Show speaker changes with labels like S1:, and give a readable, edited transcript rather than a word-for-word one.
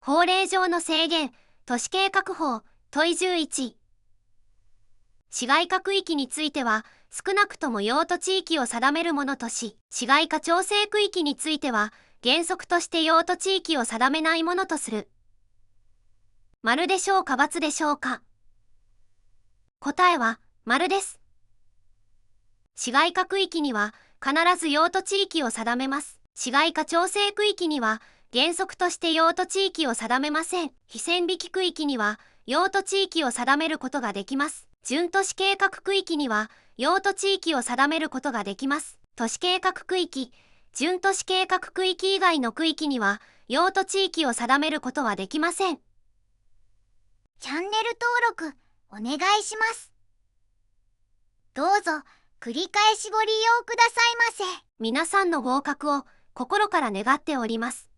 S1: 法令上の制限、都市計画法、問11。市街化区域については、少なくとも用途地域を定めるものとし、市街化調整区域については、原則として用途地域を定めないものとする。丸でしょうか×でしょうか。答えは、丸です。市街化区域には、必ず用途地域を定めます。市街化調整区域には、原則として用途地域を定めません。非線引き区域には、用途地域を定めることができます。準都市計画区域には、用途地域を定めることができます。都市計画区域、準都市計画区域以外の区域には、用途地域を定めることはできません。
S2: チャンネル登録、お願いします。どうぞ、繰り返しご利用くださいませ。
S1: 皆さんの合格を心から願っております。